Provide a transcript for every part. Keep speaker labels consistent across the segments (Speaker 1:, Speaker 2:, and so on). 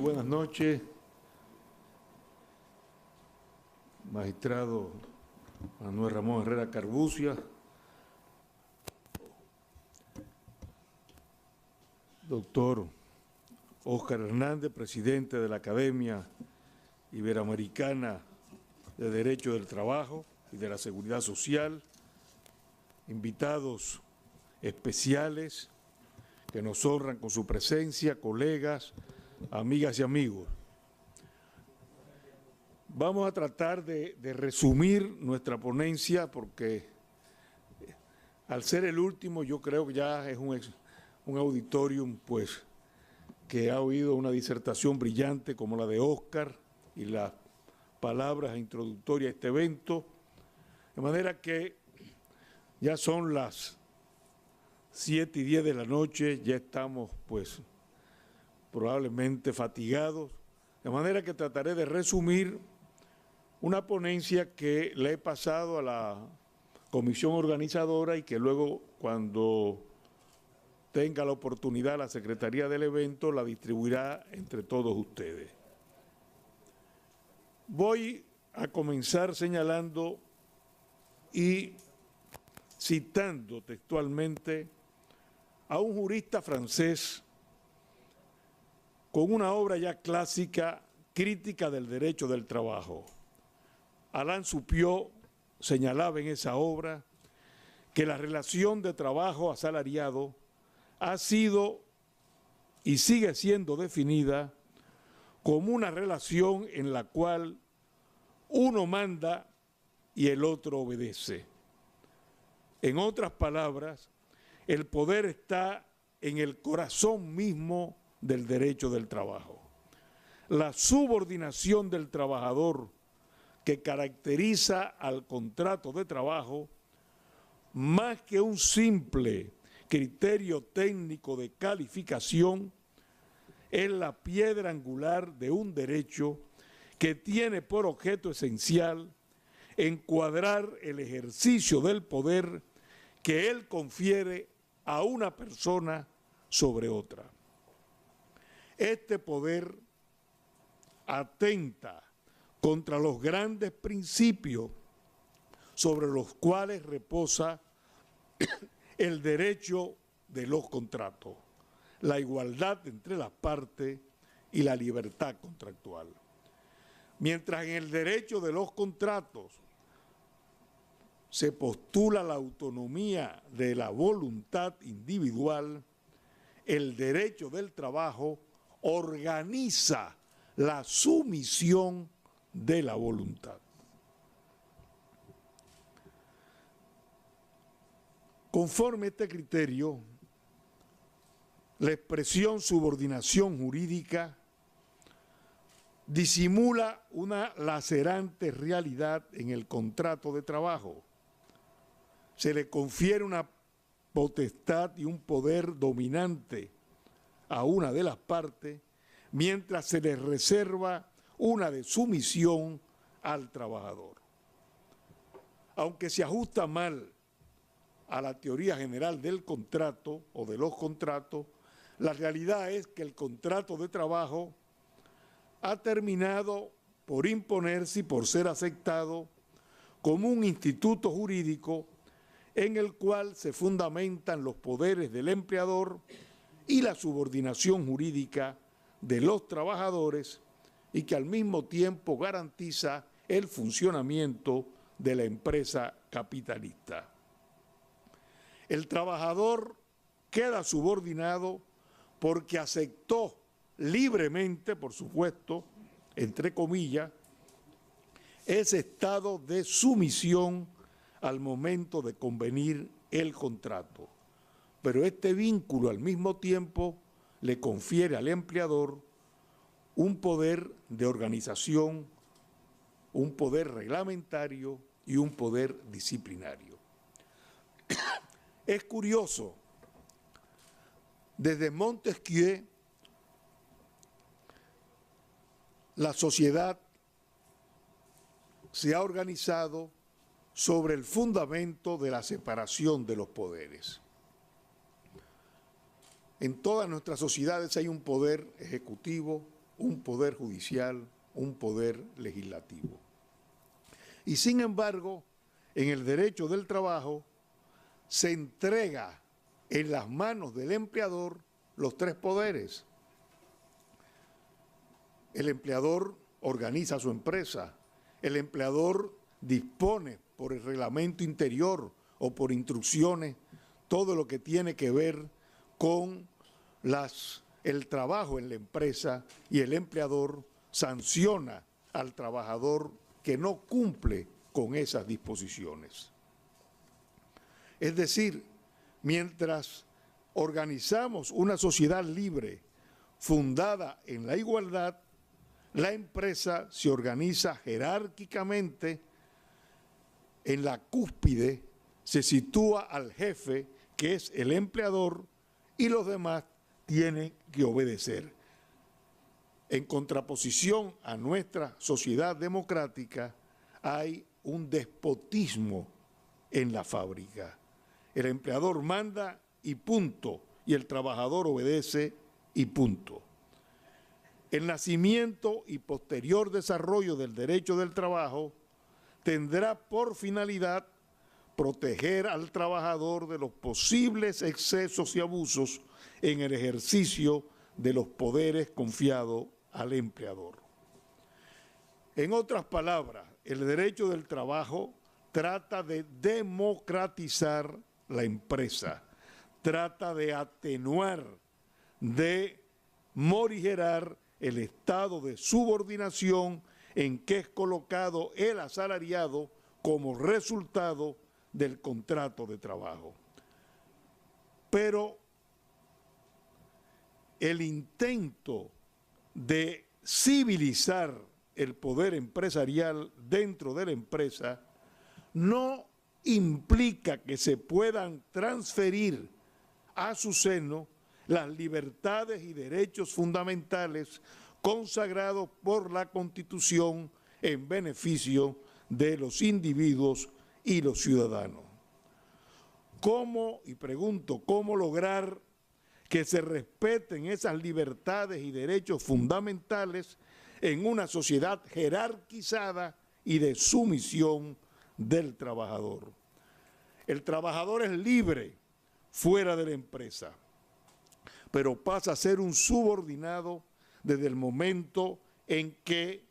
Speaker 1: buenas noches, magistrado Manuel Ramón Herrera Carbucia, doctor Óscar Hernández, presidente de la Academia Iberoamericana de Derecho del Trabajo y de la Seguridad Social, invitados especiales que nos honran con su presencia, colegas, amigas y amigos. Vamos a tratar de resumir nuestra ponencia porque al ser el último yo creo que ya es un auditorium pues que ha oído una disertación brillante como la de Óscar y las palabras introductorias a este evento, de manera que ya son las 7:10 de la noche, ya estamos pues probablemente fatigados, de manera que trataré de resumir una ponencia que le he pasado a la comisión organizadora y que luego cuando tenga la oportunidad la Secretaría del evento la distribuirá entre todos ustedes. Voy a comenzar señalando y citando textualmente a un jurista francés con una obra ya clásica, Crítica del Derecho del Trabajo. Alain Supiot señalaba en esa obra que la relación de trabajo asalariado ha sido y sigue siendo definida como una relación en la cual uno manda y el otro obedece. En otras palabras, el poder está en el corazón mismo del derecho del trabajo. La subordinación del trabajador que caracteriza al contrato de trabajo, más que un simple criterio técnico de calificación, es la piedra angular de un derecho que tiene por objeto esencial encuadrar el ejercicio del poder que él confiere a una persona sobre otra. Este poder atenta contra los grandes principios sobre los cuales reposa el derecho de los contratos, la igualdad entre las partes y la libertad contractual. Mientras en el derecho de los contratos se postula la autonomía de la voluntad individual, el derecho del trabajo organiza la sumisión de la voluntad. Conforme a este criterio, la expresión subordinación jurídica disimula una lacerante realidad en el contrato de trabajo. Se le confiere una potestad y un poder dominante a una de las partes, mientras se le reserva una de sumisión al trabajador. Aunque se ajusta mal a la teoría general del contrato o de los contratos, la realidad es que el contrato de trabajo ha terminado por imponerse y por ser aceptado como un instituto jurídico en el cual se fundamentan los poderes del empleador y la subordinación jurídica de los trabajadores y que al mismo tiempo garantiza el funcionamiento de la empresa capitalista. El trabajador queda subordinado porque aceptó libremente, por supuesto, entre comillas, ese estado de sumisión al momento de convenir el contrato. Pero este vínculo al mismo tiempo le confiere al empleador un poder de organización, un poder reglamentario y un poder disciplinario. Es curioso, desde Montesquieu, la sociedad se ha organizado sobre el fundamento de la separación de los poderes. En todas nuestras sociedades hay un poder ejecutivo, un poder judicial, un poder legislativo. Y sin embargo, en el derecho del trabajo se entrega en las manos del empleador los tres poderes. El empleador organiza su empresa, el empleador dispone por el reglamento interior o por instrucciones todo lo que tiene que ver con el trabajo en la empresa, y el empleador sanciona al trabajador que no cumple con esas disposiciones. Es decir, mientras organizamos una sociedad libre fundada en la igualdad, la empresa se organiza jerárquicamente. En la cúspide se sitúa al jefe, que es el empleador, y los demás tienen que obedecer. En contraposición a nuestra sociedad democrática, hay un despotismo en la fábrica. El empleador manda y punto, y el trabajador obedece y punto. El nacimiento y posterior desarrollo del derecho del trabajo tendrá por finalidad proteger al trabajador de los posibles excesos y abusos en el ejercicio de los poderes confiados al empleador. En otras palabras, el derecho del trabajo trata de democratizar la empresa, trata de atenuar, de morigerar el estado de subordinación en que es colocado el asalariado como resultado del contrato de trabajo. Pero el intento de civilizar el poder empresarial dentro de la empresa no implica que se puedan transferir a su seno las libertades y derechos fundamentales consagrados por la Constitución en beneficio de los individuos y los ciudadanos. ¿Cómo, y pregunto, cómo lograr que se respeten esas libertades y derechos fundamentales en una sociedad jerarquizada y de sumisión del trabajador? El trabajador es libre fuera de la empresa, pero pasa a ser un subordinado desde el momento en que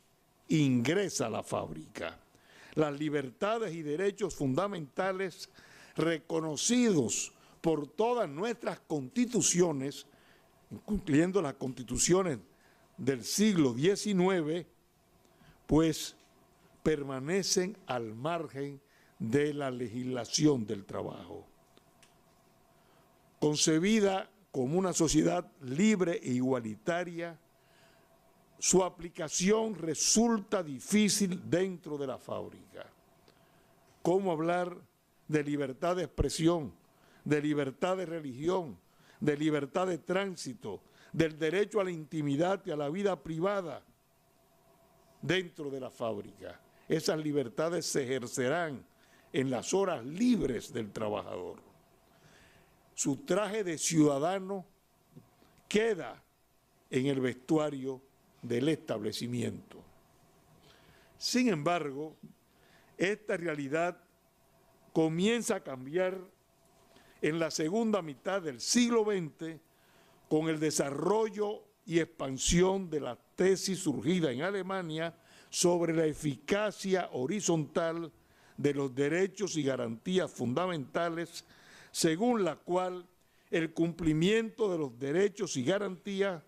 Speaker 1: ingresa a la fábrica. Las libertades y derechos fundamentales reconocidos por todas nuestras constituciones, incluyendo las constituciones del siglo XIX, pues permanecen al margen de la legislación del trabajo. Concebida como una sociedad libre e igualitaria, su aplicación resulta difícil dentro de la fábrica. ¿Cómo hablar de libertad de expresión, de libertad de religión, de libertad de tránsito, del derecho a la intimidad y a la vida privada dentro de la fábrica? Esas libertades se ejercerán en las horas libres del trabajador. Su traje de ciudadano queda en el vestuario del establecimiento. Sin embargo, esta realidad comienza a cambiar en la segunda mitad del siglo XX con el desarrollo y expansión de la tesis surgida en Alemania sobre la eficacia horizontal de los derechos y garantías fundamentales, según la cual el cumplimiento de los derechos y garantías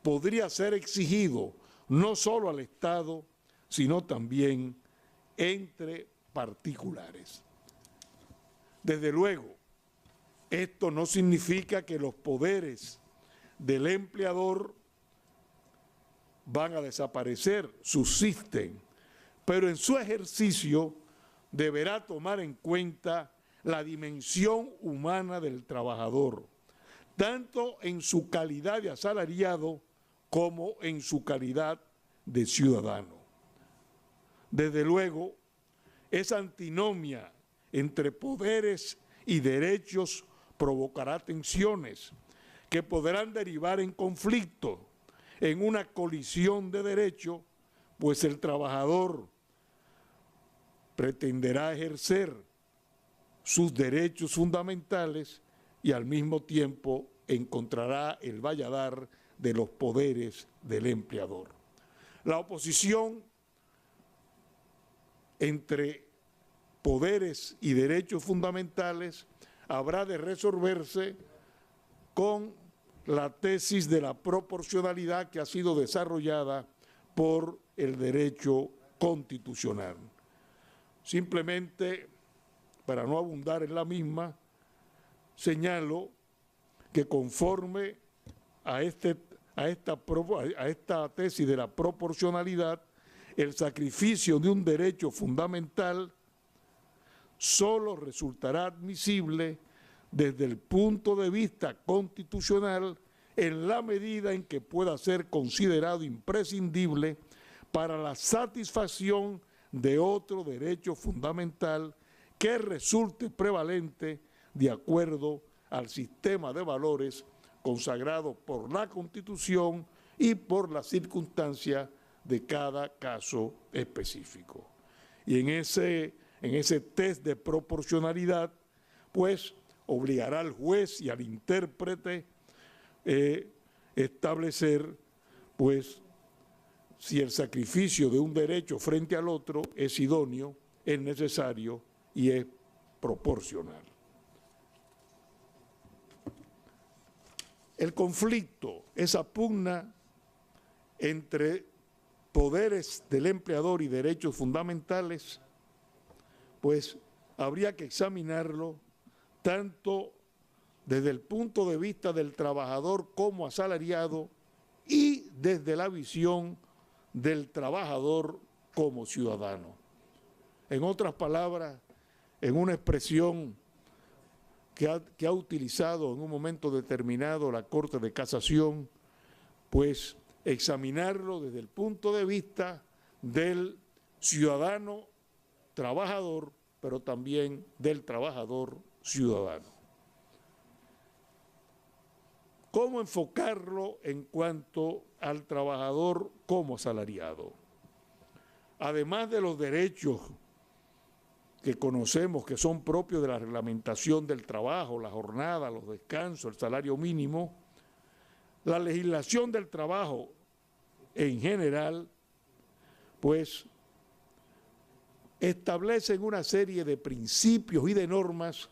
Speaker 1: podría ser exigido no solo al Estado, sino también entre particulares. Desde luego, esto no significa que los poderes del empleador van a desaparecer, subsisten, pero en su ejercicio deberá tomar en cuenta la dimensión humana del trabajador, tanto en su calidad de asalariado como en su calidad de ciudadano. Desde luego, esa antinomia entre poderes y derechos provocará tensiones que podrán derivar en conflictos en una colisión de derechos, pues el trabajador pretenderá ejercer sus derechos fundamentales y al mismo tiempo encontrará el valladar de los poderes del empleador. La oposición entre poderes y derechos fundamentales habrá de resolverse con la tesis de la proporcionalidad que ha sido desarrollada por el derecho constitucional. Simplemente, para no abundar en la misma, señalo que conforme a esta tesis de la proporcionalidad, el sacrificio de un derecho fundamental solo resultará admisible desde el punto de vista constitucional en la medida en que pueda ser considerado imprescindible para la satisfacción de otro derecho fundamental que resulte prevalente de acuerdo al sistema de valores consagrado por la Constitución y por las circunstancias de cada caso específico. Y en ese test de proporcionalidad, pues, obligará al juez y al intérprete establecer, pues, si el sacrificio de un derecho frente al otro es idóneo, es necesario y es proporcional. El conflicto, esa pugna entre poderes del empleador y derechos fundamentales, pues habría que examinarlo tanto desde el punto de vista del trabajador como asalariado y desde la visión del trabajador como ciudadano. En otras palabras, en una expresión que ha utilizado en un momento determinado la Corte de Casación, pues examinarlo desde el punto de vista del ciudadano trabajador, pero también del trabajador ciudadano. ¿Cómo enfocarlo en cuanto al trabajador como asalariado? Además de los derechos que conocemos que son propios de la reglamentación del trabajo, la jornada, los descansos, el salario mínimo, la legislación del trabajo en general, pues establecen una serie de principios y de normas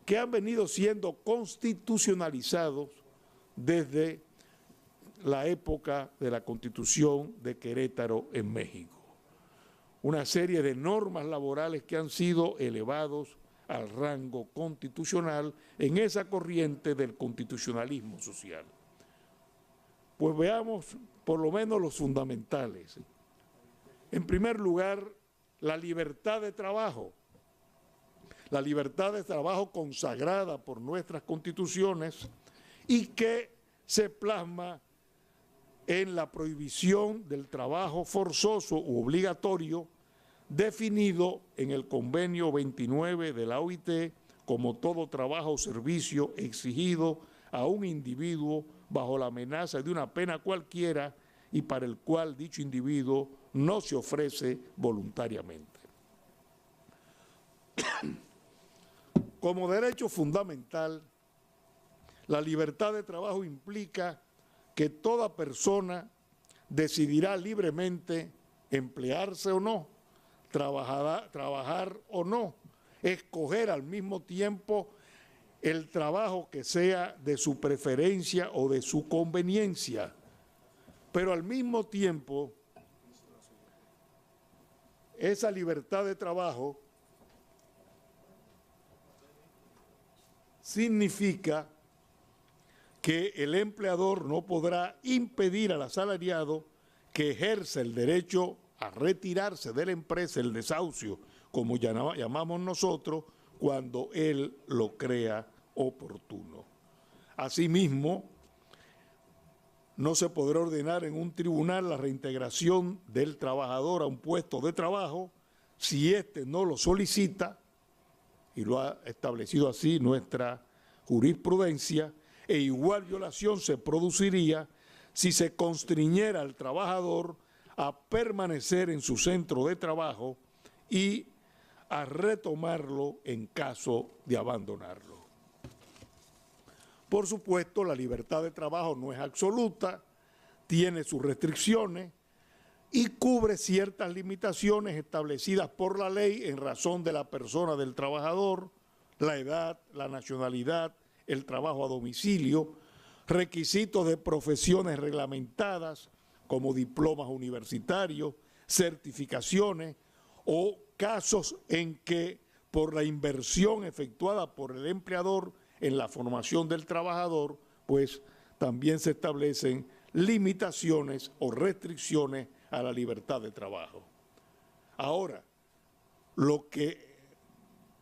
Speaker 1: que han venido siendo constitucionalizados desde la época de la Constitución de Querétaro en México. Una serie de normas laborales que han sido elevados al rango constitucional en esa corriente del constitucionalismo social. Pues veamos por lo menos los fundamentales. En primer lugar, la libertad de trabajo. La libertad de trabajo consagrada por nuestras constituciones y que se plasma en la prohibición del trabajo forzoso u obligatorio definido en el convenio 29 de la OIT como todo trabajo o servicio exigido a un individuo bajo la amenaza de una pena cualquiera y para el cual dicho individuo no se ofrece voluntariamente. Como derecho fundamental, la libertad de trabajo implica que toda persona decidirá libremente emplearse o no, trabajar o no, escoger al mismo tiempo el trabajo que sea de su preferencia o de su conveniencia, pero al mismo tiempo esa libertad de trabajo significa que el empleador no podrá impedir al asalariado que ejerza el derecho a retirarse de la empresa, el desahucio, como llamamos nosotros, cuando él lo crea oportuno. Asimismo, no se podrá ordenar en un tribunal la reintegración del trabajador a un puesto de trabajo si éste no lo solicita, y lo ha establecido así nuestra jurisprudencia, e igual violación se produciría si se constriñera al trabajador a permanecer en su centro de trabajo y a retomarlo en caso de abandonarlo. Por supuesto, la libertad de trabajo no es absoluta, tiene sus restricciones y cubre ciertas limitaciones establecidas por la ley en razón de la persona del trabajador, la edad, la nacionalidad, el trabajo a domicilio, requisitos de profesiones reglamentadas como diplomas universitarios, certificaciones o casos en que por la inversión efectuada por el empleador en la formación del trabajador, pues también se establecen limitaciones o restricciones a la libertad de trabajo. Ahora, lo que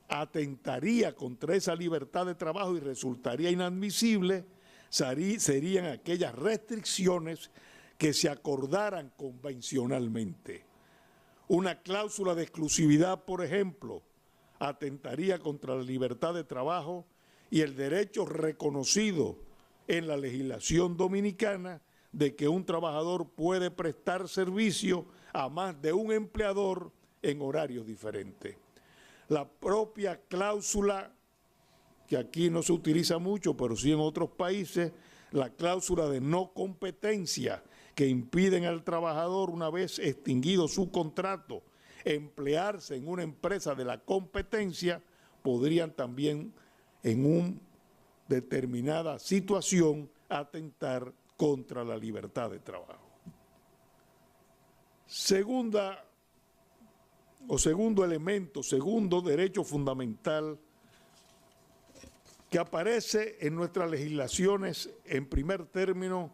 Speaker 1: atentaría contra esa libertad de trabajo y resultaría inadmisible serían aquellas restricciones que se acordaran convencionalmente. Una cláusula de exclusividad, por ejemplo, atentaría contra la libertad de trabajo y el derecho reconocido en la legislación dominicana de que un trabajador puede prestar servicio a más de un empleador en horarios diferentes. La propia cláusula, que aquí no se utiliza mucho, pero sí en otros países, la cláusula de no competencia, que impiden al trabajador, una vez extinguido su contrato, emplearse en una empresa de la competencia, podrían también en una determinada situación atentar contra la libertad de trabajo. Segundo elemento, segundo derecho fundamental que aparece en nuestras legislaciones en primer término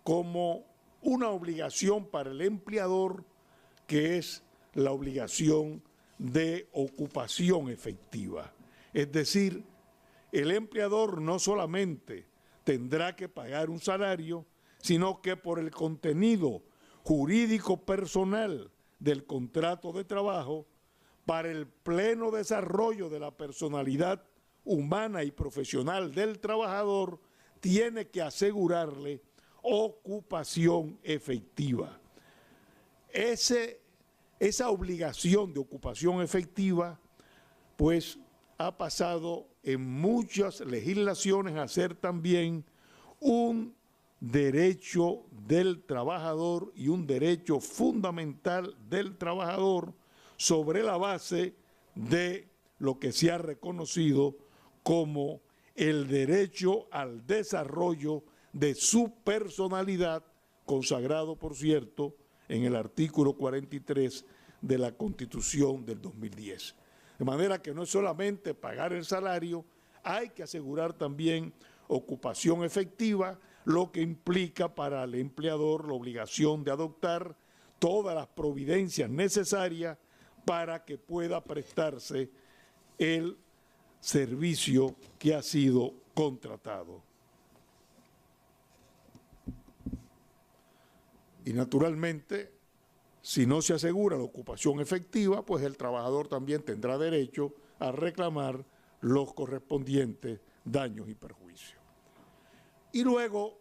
Speaker 1: como una obligación para el empleador, que es la obligación de ocupación efectiva. Es decir, el empleador no solamente tendrá que pagar un salario, sino que por el contenido jurídico personal del contrato de trabajo, para el pleno desarrollo de la personalidad humana y profesional del trabajador, tiene que asegurarle ocupación efectiva. Esa obligación de ocupación efectiva, pues, ha pasado en muchas legislaciones a ser también un derecho del trabajador y un derecho fundamental del trabajador sobre la base de lo que se ha reconocido como el derecho al desarrollo de su personalidad, consagrado, por cierto, en el artículo 43 de la Constitución del 2010. De manera que no es solamente pagar el salario, hay que asegurar también ocupación efectiva, lo que implica para el empleador la obligación de adoptar todas las providencias necesarias para que pueda prestarse el servicio que ha sido contratado. Y naturalmente, si no se asegura la ocupación efectiva, pues el trabajador también tendrá derecho a reclamar los correspondientes daños y perjuicios. Y luego,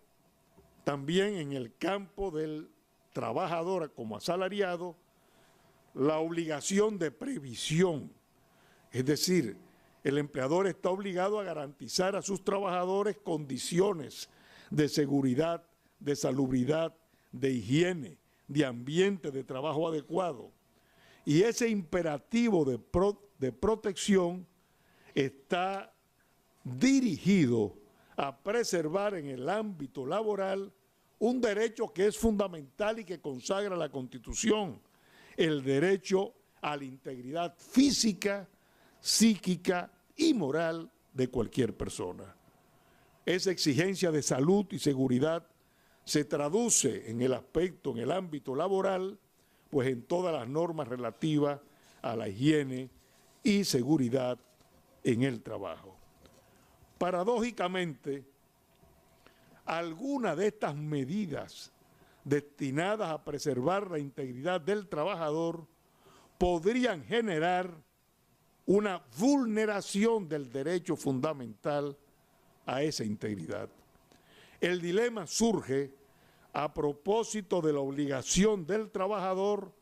Speaker 1: también en el campo del trabajador como asalariado, la obligación de previsión, es decir, el empleador está obligado a garantizar a sus trabajadores condiciones de seguridad, de salubridad, de higiene, de ambiente de trabajo adecuado. Y ese imperativo de protección está dirigido a preservar en el ámbito laboral un derecho que es fundamental y que consagra la Constitución, el derecho a la integridad física, psíquica y moral de cualquier persona. Esa exigencia de salud y seguridad se traduce en el aspecto, en el ámbito laboral, pues en todas las normas relativas a la higiene y seguridad en el trabajo. Paradójicamente, algunas de estas medidas destinadas a preservar la integridad del trabajador podrían generar una vulneración del derecho fundamental a esa integridad. El dilema surge a propósito de la obligación del trabajador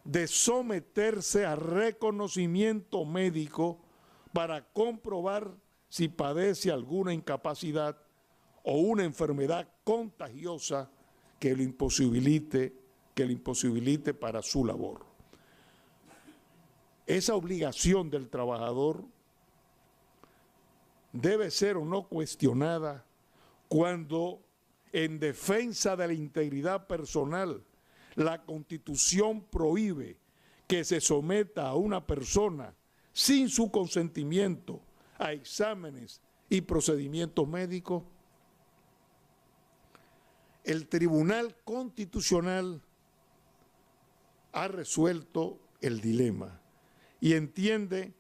Speaker 1: de someterse a reconocimiento médico para comprobar si padece alguna incapacidad o una enfermedad contagiosa que le imposibilite para su labor. Esa obligación del trabajador debe ser o no cuestionada cuando, en defensa de la integridad personal, la Constitución prohíbe que se someta a una persona sin su consentimiento a exámenes y procedimientos médicos. El Tribunal Constitucional ha resuelto el dilema y entiende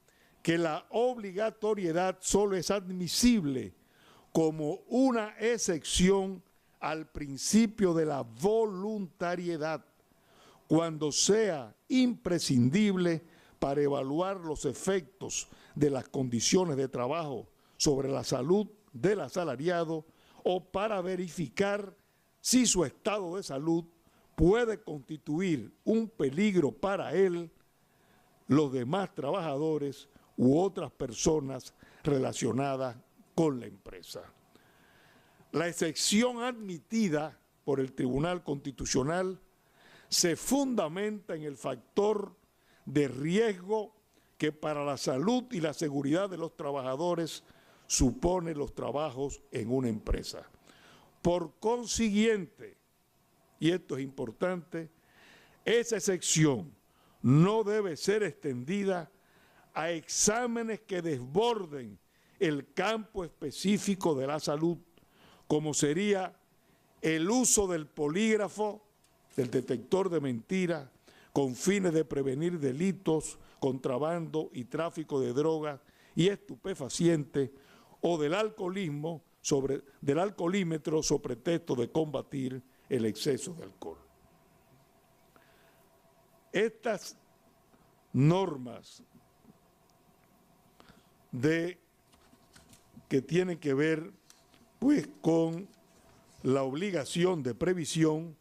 Speaker 1: que la obligatoriedad solo es admisible como una excepción al principio de la voluntariedad, cuando sea imprescindible para evaluar los efectos de las condiciones de trabajo sobre la salud del asalariado o para verificar si su estado de salud puede constituir un peligro para él, los demás trabajadores u otras personas relacionadas con la empresa. La excepción admitida por el Tribunal Constitucional se fundamenta en el factor de riesgo que para la salud y la seguridad de los trabajadores supone los trabajos en una empresa. Por consiguiente, y esto es importante, esa excepción no debe ser extendida a exámenes que desborden el campo específico de la salud, como sería el uso del polígrafo, del detector de mentiras, con fines de prevenir delitos, contrabando y tráfico de drogas y estupefacientes, o del alcoholímetro sobre pretexto de combatir el exceso de alcohol. Estas normas que tienen que ver pues con la obligación de previsión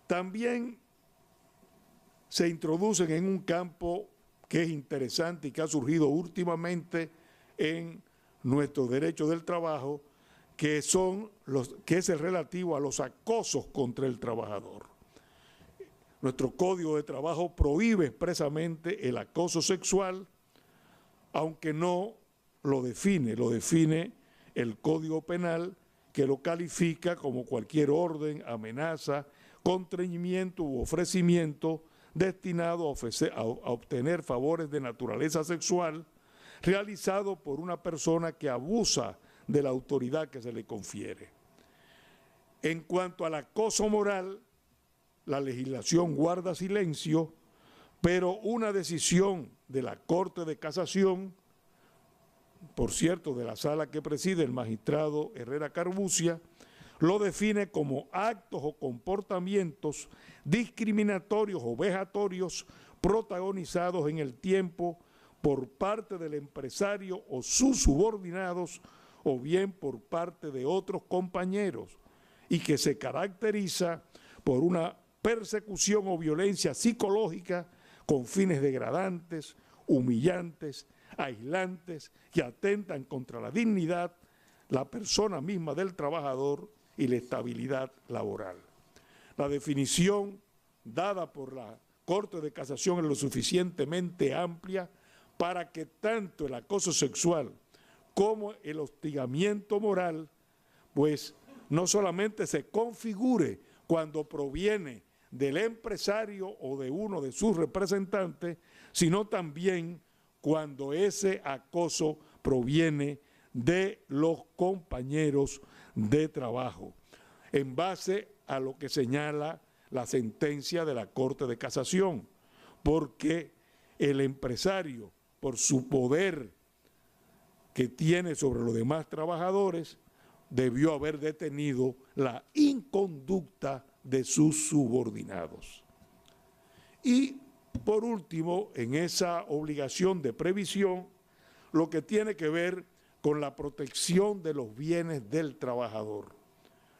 Speaker 1: también se introducen en un campo que es interesante y que ha surgido últimamente en nuestro derecho del trabajo, que es el relativo a los acosos contra el trabajador. Nuestro Código de Trabajo prohíbe expresamente el acoso sexual, aunque no lo define el Código Penal, que lo califica como cualquier orden, amenaza, constreñimiento u ofrecimiento destinado a obtener favores de naturaleza sexual realizado por una persona que abusa de la autoridad que se le confiere. En cuanto al acoso moral, la legislación guarda silencio, pero una decisión de la Corte de Casación, por cierto, de la sala que preside el magistrado Herrera Carbucia, lo define como actos o comportamientos discriminatorios o vejatorios protagonizados en el tiempo por parte del empresario o sus subordinados o bien por parte de otros compañeros y que se caracteriza por una persecución o violencia psicológica con fines degradantes, humillantes, aislantes, que atentan contra la dignidad, la persona misma del trabajador y la estabilidad laboral. La definición dada por la Corte de Casación es lo suficientemente amplia para que tanto el acoso sexual como el hostigamiento moral, pues no solamente se configure cuando proviene del empresario o de uno de sus representantes, sino también cuando ese acoso proviene de los compañeros de trabajo, en base a lo que señala la sentencia de la Corte de Casación, porque el empresario, por su poder que tiene sobre los demás trabajadores, debió haber detenido la inconducta de sus subordinados. Y por último, en esa obligación de previsión, lo que tiene que ver con la protección de los bienes del trabajador.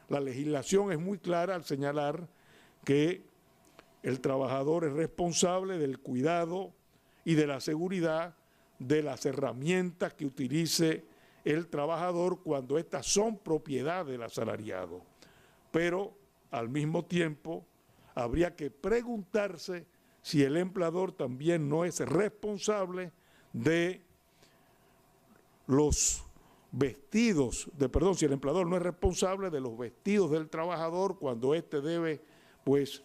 Speaker 1: La legislación es muy clara al señalar que el trabajador es responsable del cuidado y de la seguridad de las herramientas que utilice el trabajador cuando éstas son propiedad del asalariado. Pero al mismo tiempo habría que preguntarse si el empleador también no es responsable de los vestidos, si el empleador no es responsable de los vestidos del trabajador cuando éste debe, pues,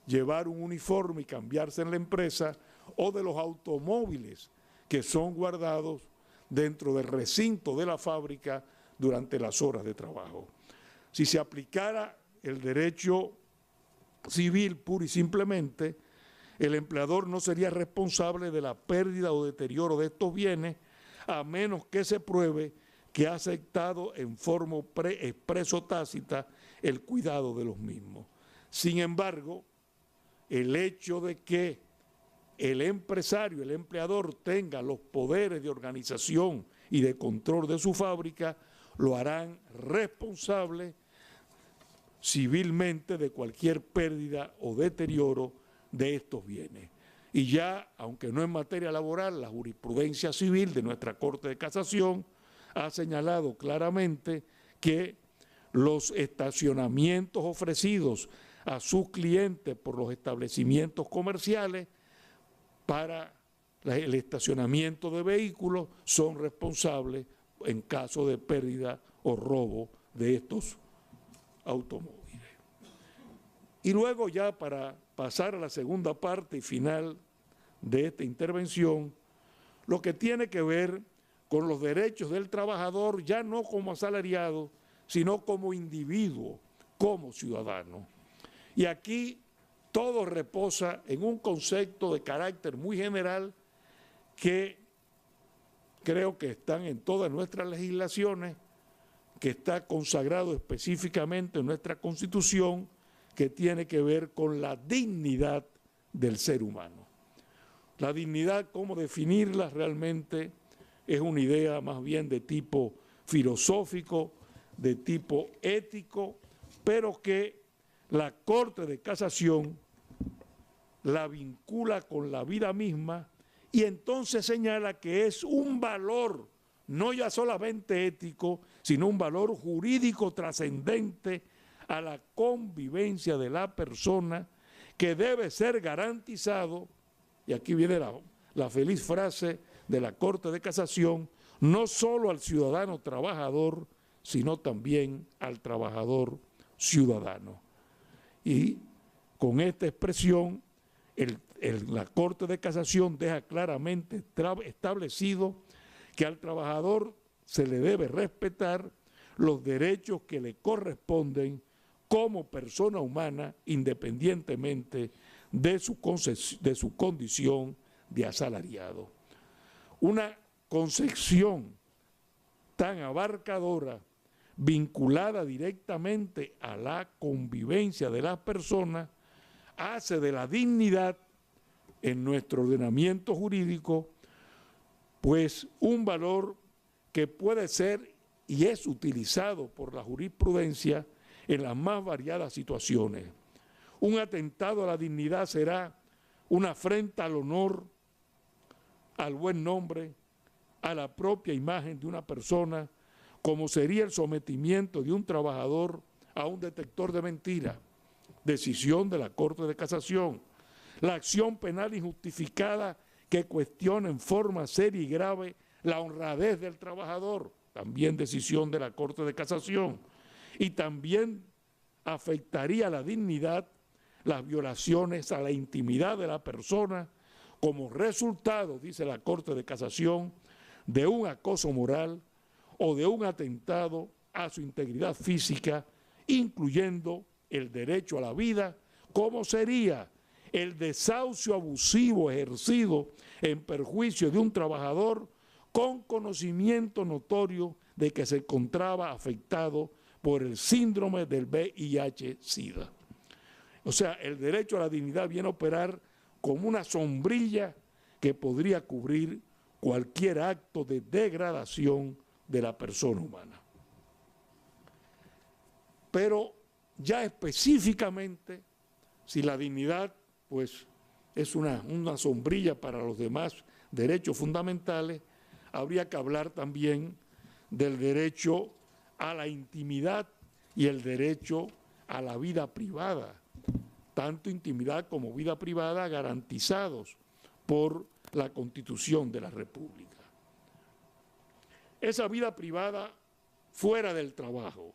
Speaker 1: llevar un uniforme y cambiarse en la empresa, o de los automóviles que son guardados dentro del recinto de la fábrica durante las horas de trabajo. Si se aplicara el derecho civil puro y simplemente, el empleador no sería responsable de la pérdida o deterioro de estos bienes, a menos que se pruebe que ha aceptado en forma expreso tácita el cuidado de los mismos. Sin embargo, el hecho de que el empresario, el empleador, tenga los poderes de organización y de control de su fábrica, lo harán responsable civilmente de cualquier pérdida o deterioro de estos bienes. Y ya, aunque no en materia laboral, la jurisprudencia civil de nuestra Corte de Casación ha señalado claramente que los estacionamientos ofrecidos a sus clientes por los establecimientos comerciales para el estacionamiento de vehículos son responsables en caso de pérdida o robo de estos automóviles. Y luego, ya para pasar a la segunda parte y final de esta intervención, lo que tiene que ver con los derechos del trabajador, ya no como asalariado, sino como individuo, como ciudadano. Y aquí todo reposa en un concepto de carácter muy general que creo que están en todas nuestras legislaciones, que está consagrado específicamente en nuestra Constitución, que tiene que ver con la dignidad del ser humano. La dignidad, cómo definirla realmente, es una idea más bien de tipo filosófico, de tipo ético, pero que la Corte de Casación la vincula con la vida misma y entonces señala que es un valor, no ya solamente ético, sino un valor jurídico trascendente a la convivencia de la persona, que debe ser garantizado, y aquí viene la feliz frase de la Corte de Casación, no solo al ciudadano trabajador, sino también al trabajador ciudadano. Y con esta expresión, la Corte de Casación deja claramente establecido que al trabajador se le debe respetar los derechos que le corresponden como persona humana, independientemente de su condición de asalariado. Una concepción tan abarcadora, vinculada directamente a la convivencia de las personas, hace de la dignidad en nuestro ordenamiento jurídico, pues un valor que puede ser y es utilizado por la jurisprudencia en las más variadas situaciones. Un atentado a la dignidad será una afrenta al honor, al buen nombre, a la propia imagen de una persona, como sería el sometimiento de un trabajador a un detector de mentiras, decisión de la Corte de Casación, la acción penal injustificada que cuestiona en forma seria y grave la honradez del trabajador, también decisión de la Corte de Casación, y también afectaría la dignidad las violaciones a la intimidad de la persona como resultado, dice la Corte de Casación, de un acoso moral o de un atentado a su integridad física, incluyendo el derecho a la vida, como sería el desahucio abusivo ejercido en perjuicio de un trabajador con conocimiento notorio de que se encontraba afectado por el síndrome del VIH-Sida. O sea, el derecho a la dignidad viene a operar como una sombrilla que podría cubrir cualquier acto de degradación de la persona humana. Pero ya específicamente, si la dignidad pues es una sombrilla para los demás derechos fundamentales, habría que hablar también del derecho a la intimidad y el derecho a la vida privada, tanto intimidad como vida privada garantizados por la Constitución de la República. Esa vida privada fuera del trabajo.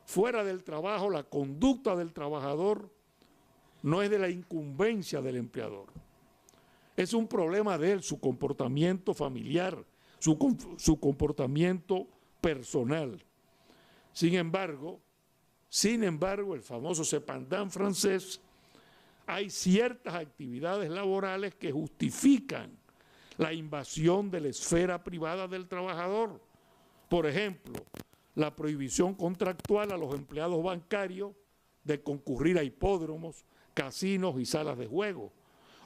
Speaker 1: Fuera del trabajo, la conducta del trabajador no es de la incumbencia del empleador. Es un problema de él, su comportamiento familiar, su comportamiento personal. Sin embargo, el famoso cependant francés, hay ciertas actividades laborales que justifican la invasión de la esfera privada del trabajador. Por ejemplo, la prohibición contractual a los empleados bancarios de concurrir a hipódromos, casinos y salas de juego,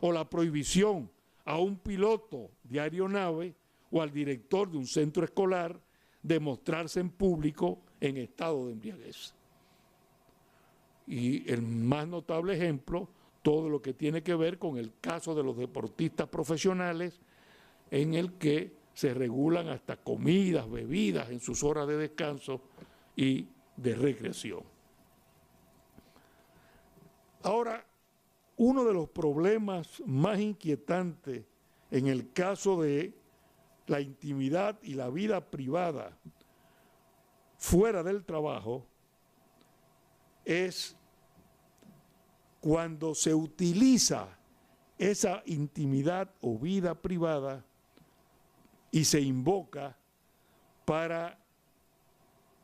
Speaker 1: o la prohibición a un piloto de aeronave o al director de un centro escolar de mostrarse en público en estado de embriaguez. Y el más notable ejemplo, todo lo que tiene que ver con el caso de los deportistas profesionales, en el que se regulan hasta comidas, bebidas en sus horas de descanso y de recreación. Ahora, uno de los problemas más inquietantes en el caso de la intimidad y la vida privada fuera del trabajo es cuando se utiliza esa intimidad o vida privada y se invoca para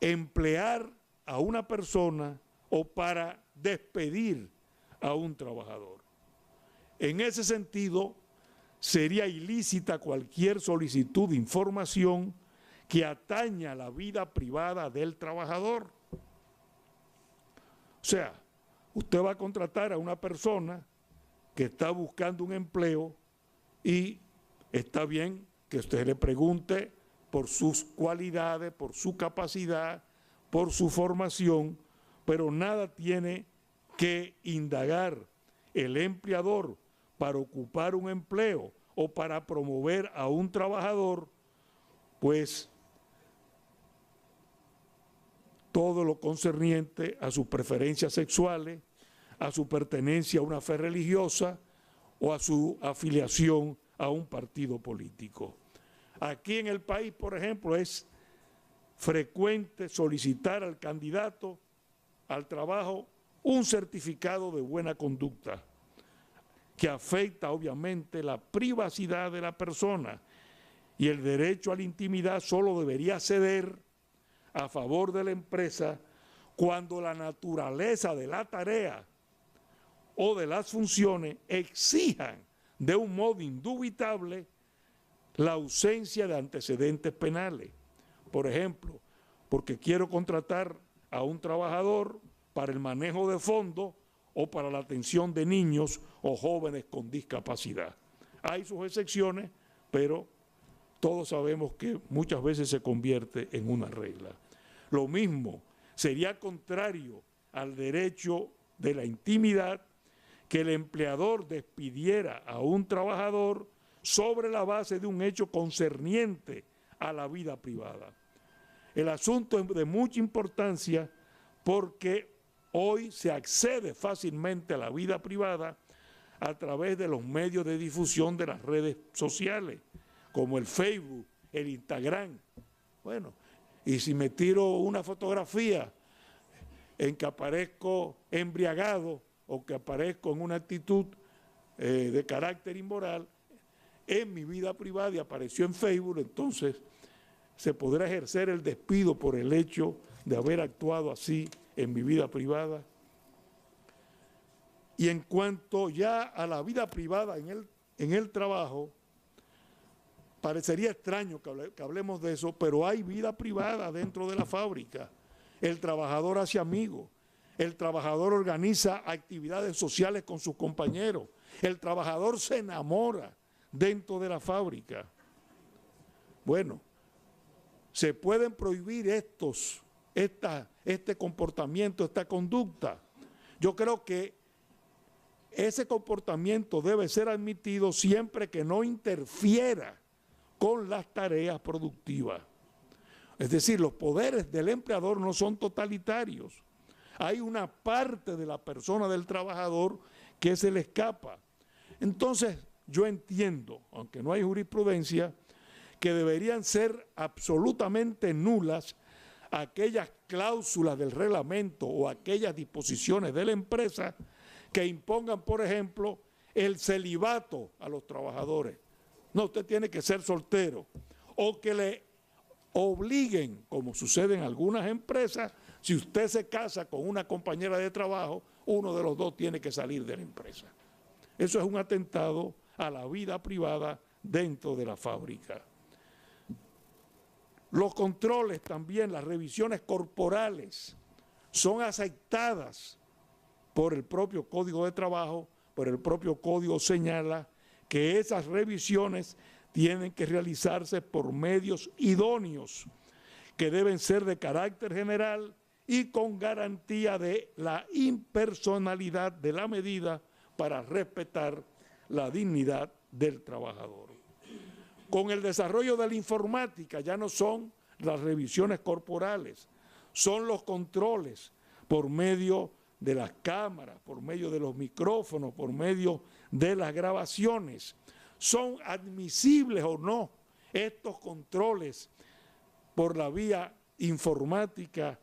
Speaker 1: emplear a una persona o para despedir a un trabajador. En ese sentido, sería ilícita cualquier solicitud de información que atañe a la vida privada del trabajador. O sea, usted va a contratar a una persona que está buscando un empleo y está bien que usted le pregunte por sus cualidades, por su capacidad, por su formación, pero nada tiene que indagar el empleador para ocupar un empleo o para promover a un trabajador, pues todo lo concerniente a sus preferencias sexuales, a su pertenencia a una fe religiosa o a su afiliación a un partido político. Aquí en el país, por ejemplo, es frecuente solicitar al candidato al trabajo un certificado de buena conducta que afecta obviamente la privacidad de la persona, y el derecho a la intimidad solo debería ceder a favor de la empresa cuando la naturaleza de la tarea o de las funciones exijan de un modo indubitable la ausencia de antecedentes penales. Por ejemplo, porque quiero contratar a un trabajador para el manejo de fondos o para la atención de niños o jóvenes con discapacidad. Hay sus excepciones, pero todos sabemos que muchas veces se convierte en una regla. Lo mismo sería contrario al derecho de la intimidad que el empleador despidiera a un trabajador sobre la base de un hecho concerniente a la vida privada. El asunto es de mucha importancia porque hoy se accede fácilmente a la vida privada a través de los medios de difusión de las redes sociales, como el Facebook, el Instagram. Bueno, y si me tiro una fotografía en que aparezco embriagado o que aparezco en una actitud de carácter inmoral en mi vida privada y apareció en Facebook, entonces se podrá ejercer el despido por el hecho de haber actuado así en mi vida privada. Y en cuanto ya a la vida privada en el trabajo, parecería extraño que hablemos de eso, pero hay vida privada dentro de la fábrica. El trabajador hace amigos, el trabajador organiza actividades sociales con sus compañeros, el trabajador se enamora dentro de la fábrica. Bueno, se pueden prohibir estos este comportamiento, esta conducta. Yo creo que ese comportamiento debe ser admitido siempre que no interfiera con las tareas productivas. Es decir, los poderes del empleador no son totalitarios. Hay una parte de la persona del trabajador que se le escapa. Entonces, yo entiendo, aunque no hay jurisprudencia, que deberían ser absolutamente nulas aquellas cláusulas del reglamento o aquellas disposiciones de la empresa que impongan, por ejemplo, el celibato a los trabajadores. No, usted tiene que ser soltero. O que le obliguen, como sucede en algunas empresas, si usted se casa con una compañera de trabajo, uno de los dos tiene que salir de la empresa. Eso es un atentado a la vida privada dentro de la fábrica. Los controles también, las revisiones corporales, son aceptadas por el propio Código de Trabajo, por el propio Código señala que esas revisiones tienen que realizarse por medios idóneos, que deben ser de carácter general y con garantía de la impersonalidad de la medida para respetar la dignidad del trabajador. Con el desarrollo de la informática ya no son las revisiones corporales, son los controles por medio de las cámaras, por medio de los micrófonos, por medio de las grabaciones. ¿Son admisibles o no estos controles por la vía informática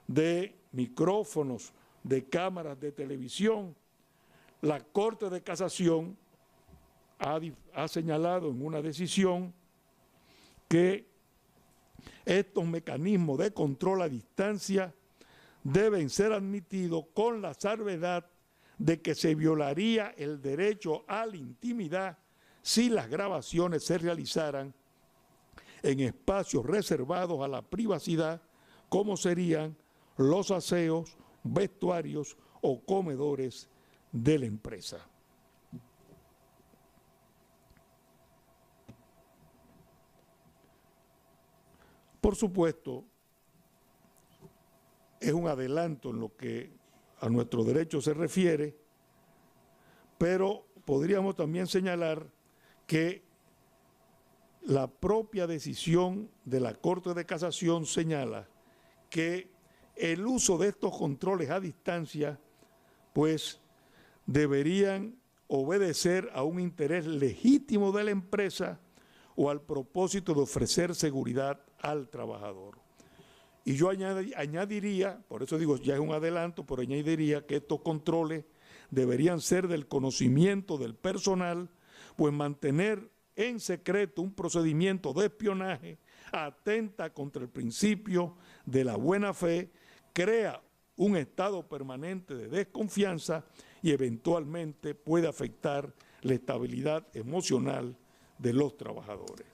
Speaker 1: de micrófonos, de cámaras de televisión? La Corte de Casación ha señalado en una decisión que estos mecanismos de control a distancia deben ser admitidos con la salvedad de que se violaría el derecho a la intimidad si las grabaciones se realizaran en espacios reservados a la privacidad, como serían los aseos, vestuarios o comedores de la empresa. Por supuesto, es un adelanto en lo que a nuestro derecho se refiere, pero podríamos también señalar que la propia decisión de la Corte de Casación señala que el uso de estos controles a distancia, pues, deberían obedecer a un interés legítimo de la empresa o al propósito de ofrecer seguridad al trabajador. Y yo añadiría, por eso digo, ya es un adelanto, pero añadiría que estos controles deberían ser del conocimiento del personal, pues mantener en secreto un procedimiento de espionaje atenta contra el principio de la buena fe, crea un estado permanente de desconfianza y eventualmente puede afectar la estabilidad emocional de los trabajadores.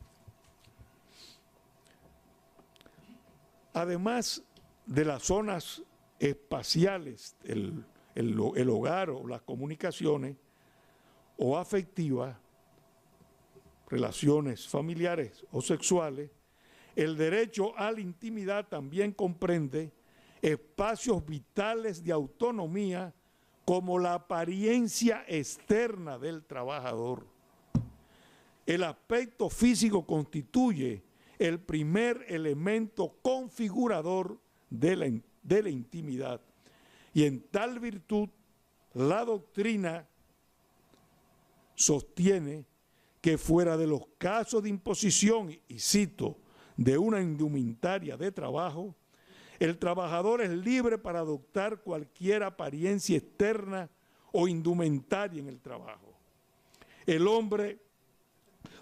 Speaker 1: Además de las zonas espaciales, el hogar o las comunicaciones o afectivas, relaciones familiares o sexuales, el derecho a la intimidad también comprende espacios vitales de autonomía como la apariencia externa del trabajador. El aspecto físico constituye el primer elemento configurador de la intimidad y en tal virtud la doctrina sostiene que fuera de los casos de imposición, y cito, de una indumentaria de trabajo, el trabajador es libre para adoptar cualquier apariencia externa o indumentaria en el trabajo. El hombre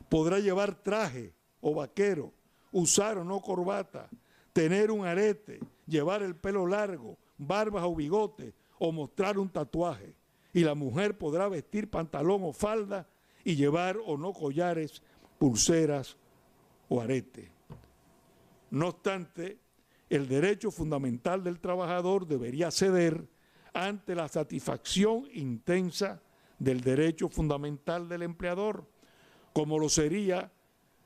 Speaker 1: podrá llevar traje o vaquero, usar o no corbata, tener un arete, llevar el pelo largo, barbas o bigote o mostrar un tatuaje. Y la mujer podrá vestir pantalón o falda y llevar o no collares, pulseras o arete. No obstante, el derecho fundamental del trabajador debería ceder ante la satisfacción intensa del derecho fundamental del empleador, como lo sería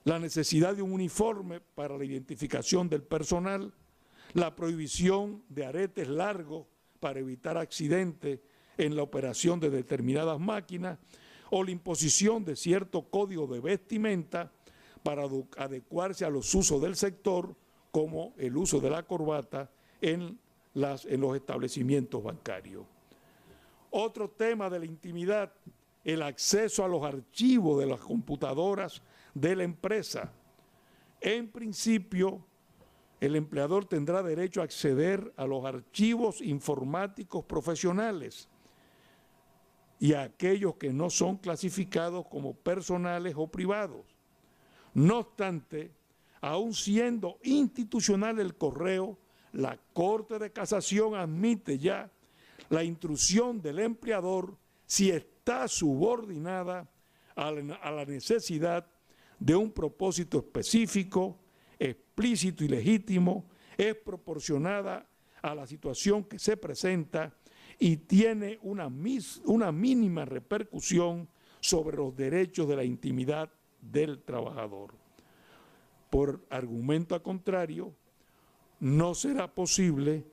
Speaker 1: la necesidad de un uniforme para la identificación del personal, la prohibición de aretes largos para evitar accidentes en la operación de determinadas máquinas, o la imposición de cierto código de vestimenta para adecuarse a los usos del sector, como el uso de la corbata en los establecimientos bancarios. Otro tema de la intimidad, el acceso a los archivos de las computadoras de la empresa. En principio, el empleador tendrá derecho a acceder a los archivos informáticos profesionales y a aquellos que no son clasificados como personales o privados. No obstante, aun siendo institucional el correo, la Corte de Casación admite ya la intrusión del empleador si está subordinada a la necesidad de un propósito específico, explícito y legítimo, es proporcionada a la situación que se presenta y tiene una mínima repercusión sobre los derechos de la intimidad del trabajador. Por argumento a contrario, no será posible,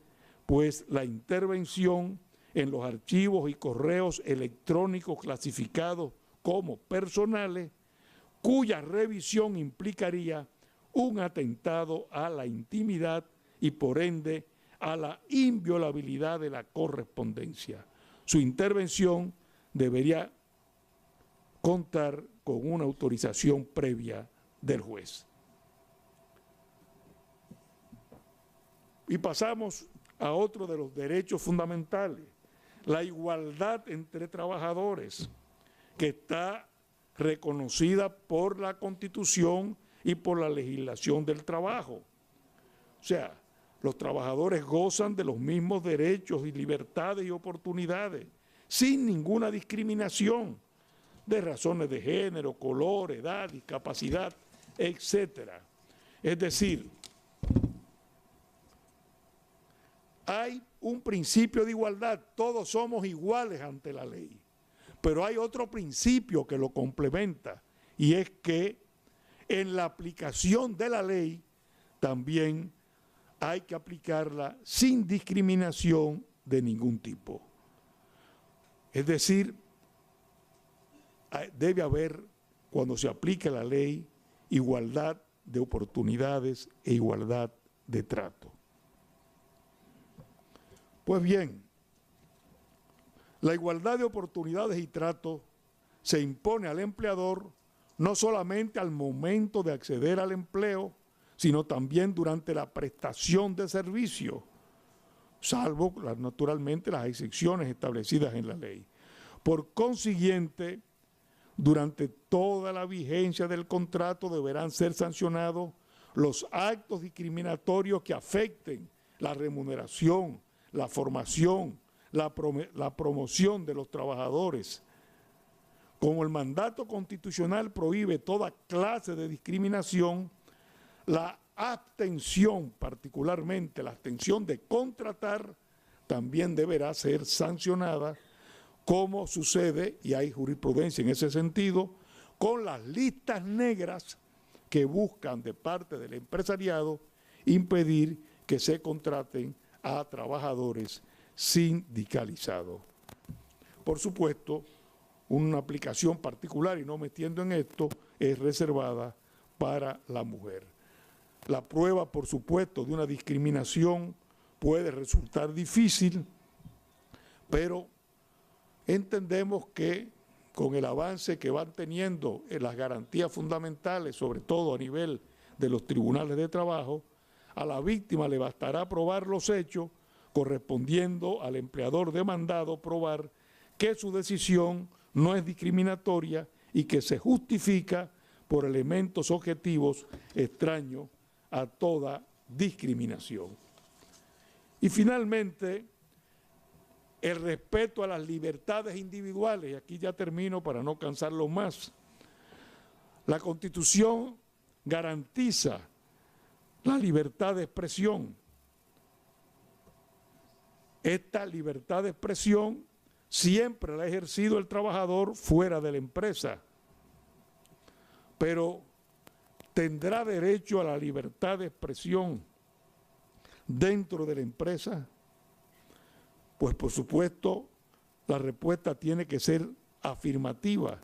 Speaker 1: pues la intervención en los archivos y correos electrónicos clasificados como personales, cuya revisión implicaría un atentado a la intimidad y por ende a la inviolabilidad de la correspondencia. Su intervención debería contar con una autorización previa del juez. Y pasamos a otro de los derechos fundamentales, la igualdad entre trabajadores, que está reconocida por la Constitución y por la legislación del trabajo. O sea, los trabajadores gozan de los mismos derechos y libertades y oportunidades, sin ninguna discriminación de razones de género, color, edad, discapacidad, etc. Es decir, hay un principio de igualdad, todos somos iguales ante la ley, pero hay otro principio que lo complementa, y es que en la aplicación de la ley también hay que aplicarla sin discriminación de ningún tipo. Es decir, debe haber, cuando se aplique la ley, igualdad de oportunidades e igualdad de trato. Pues bien, la igualdad de oportunidades y trato se impone al empleador no solamente al momento de acceder al empleo, sino también durante la prestación de servicio, salvo naturalmente las excepciones establecidas en la ley. Por consiguiente, durante toda la vigencia del contrato deberán ser sancionados los actos discriminatorios que afecten la remuneración, la formación, la promoción de los trabajadores. Como el mandato constitucional prohíbe toda clase de discriminación, la abstención, particularmente la abstención de contratar, también deberá ser sancionada, como sucede, y hay jurisprudencia en ese sentido, con las listas negras que buscan de parte del empresariado impedir que se contraten a trabajadores sindicalizados. Por supuesto, una aplicación particular, y no metiendo en esto, es reservada para la mujer. La prueba, por supuesto, de una discriminación puede resultar difícil, pero entendemos que con el avance que van teniendo en las garantías fundamentales, sobre todo a nivel de los tribunales de trabajo, a la víctima le bastará probar los hechos, correspondiendo al empleador demandado probar que su decisión no es discriminatoria y que se justifica por elementos objetivos extraños a toda discriminación. Y finalmente, el respeto a las libertades individuales, y aquí ya termino para no cansarlo más. La Constitución garantiza la libertad de expresión. Esta libertad de expresión siempre la ha ejercido el trabajador fuera de la empresa, pero tendrá derecho a la libertad de expresión dentro de la empresa? Pues por supuesto la respuesta tiene que ser afirmativa.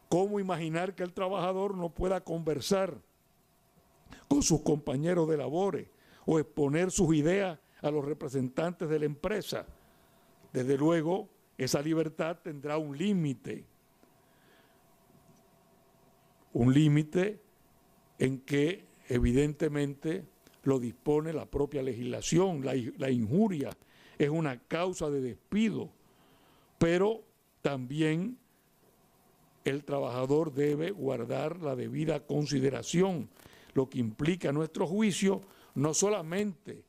Speaker 1: ¿Cómo imaginar que el trabajador no pueda conversar con sus compañeros de labores o exponer sus ideas a los representantes de la empresa? Desde luego, esa libertad tendrá un límite en que evidentemente lo dispone la propia legislación. La injuria es una causa de despido, pero también el trabajador debe guardar la debida consideración, lo que implica a nuestro juicio no solamente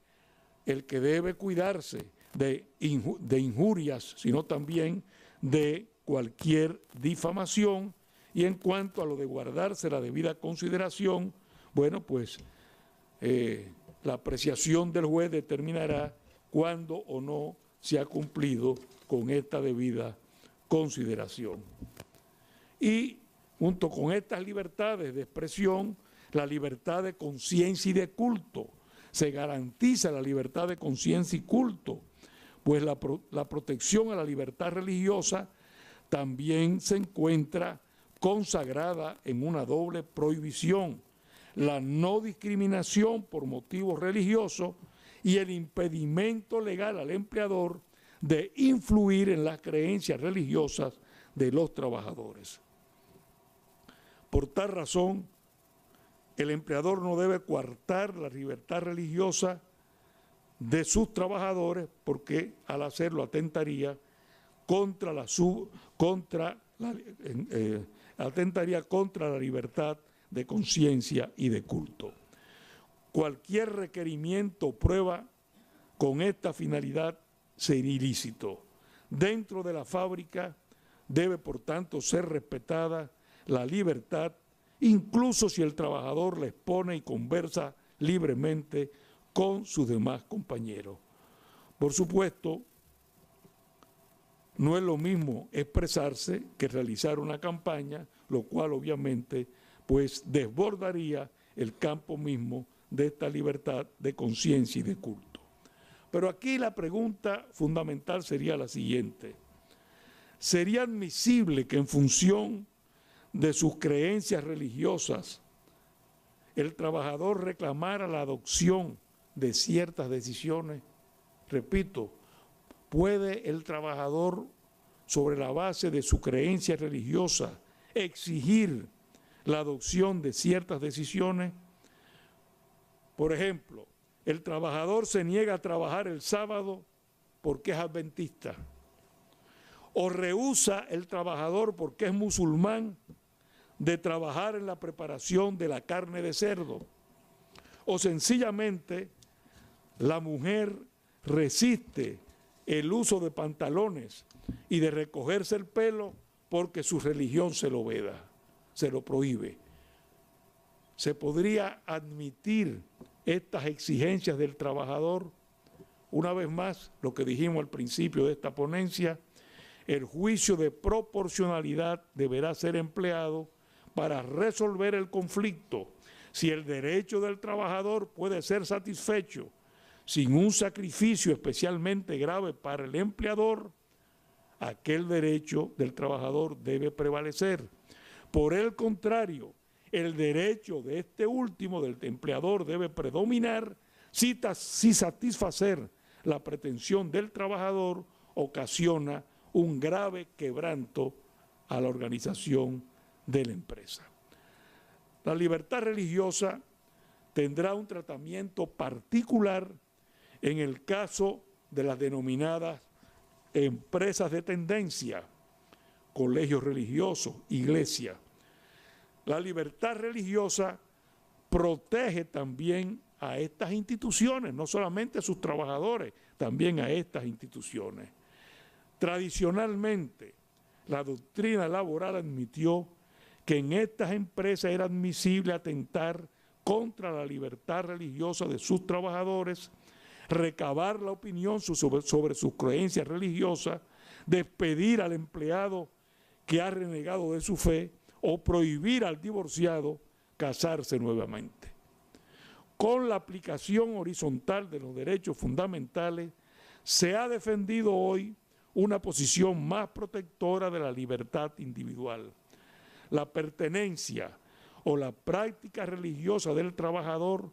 Speaker 1: el que debe cuidarse de injurias, sino también de cualquier difamación. Y en cuanto a lo de guardarse la debida consideración, bueno, pues la apreciación del juez determinará cuándo o no se ha cumplido con esta debida consideración. Y junto con estas libertades de expresión, la libertad de conciencia y de culto. Se garantiza la libertad de conciencia y culto, pues la protección a la libertad religiosa también se encuentra consagrada en una doble prohibición: la no discriminación por motivos religiosos y el impedimento legal al empleador de influir en las creencias religiosas de los trabajadores. Por tal razón, el empleador no debe coartar la libertad religiosa de sus trabajadores, porque al hacerlo atentaría contra la libertad de conciencia y de culto. Cualquier requerimiento o prueba con esta finalidad sería ilícito. Dentro de la fábrica debe, por tanto, ser respetada la libertad, incluso si el trabajador la expone y conversa libremente con sus demás compañeros. Por supuesto, no es lo mismo expresarse que realizar una campaña, lo cual obviamente pues desbordaría el campo mismo de esta libertad de conciencia y de culto. Pero aquí la pregunta fundamental sería la siguiente: ¿sería admisible que en función de sus creencias religiosas el trabajador reclamara la adopción de ciertas decisiones? Repito, ¿puede el trabajador, sobre la base de su creencia religiosa, exigir la adopción de ciertas decisiones? Por ejemplo, el trabajador se niega a trabajar el sábado porque es adventista, o rehúsa el trabajador porque es musulmán de trabajar en la preparación de la carne de cerdo, o sencillamente la mujer resiste el uso de pantalones y de recogerse el pelo porque su religión se lo veda, se lo prohíbe. ¿Se podría admitir estas exigencias del trabajador? Una vez más, lo que dijimos al principio de esta ponencia, el juicio de proporcionalidad deberá ser empleado para resolver el conflicto. Si el derecho del trabajador puede ser satisfecho sin un sacrificio especialmente grave para el empleador, aquel derecho del trabajador debe prevalecer. Por el contrario, el derecho de este último, del empleador, debe predominar si satisfacer la pretensión del trabajador ocasiona un grave quebranto a la organización de la empresa. La libertad religiosa tendrá un tratamiento particular en el caso de las denominadas empresas de tendencia, colegios religiosos, iglesias. La libertad religiosa protege también a estas instituciones, no solamente a sus trabajadores, también a estas instituciones. Tradicionalmente, la doctrina laboral admitió que en estas empresas era admisible atentar contra la libertad religiosa de sus trabajadores, recabar la opinión sobre sus creencias religiosas, despedir al empleado que ha renegado de su fe o prohibir al divorciado casarse nuevamente. con la aplicación horizontal de los derechos fundamentales, se ha defendido hoy una posición más protectora de la libertad individual. La pertenencia o la práctica religiosa del trabajador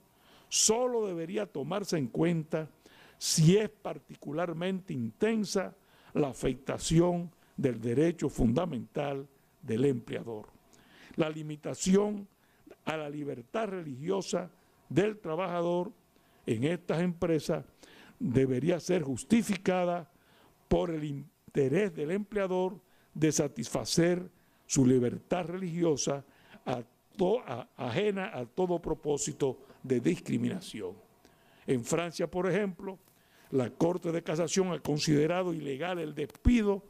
Speaker 1: solo debería tomarse en cuenta si es particularmente intensa la afectación del derecho fundamental del empleador. La limitación a la libertad religiosa del trabajador en estas empresas debería ser justificada por el interés del empleador de satisfacer su libertad religiosa ajena a todo propósito de discriminación. En Francia, por ejemplo, la Corte de Casación ha considerado ilegal el despido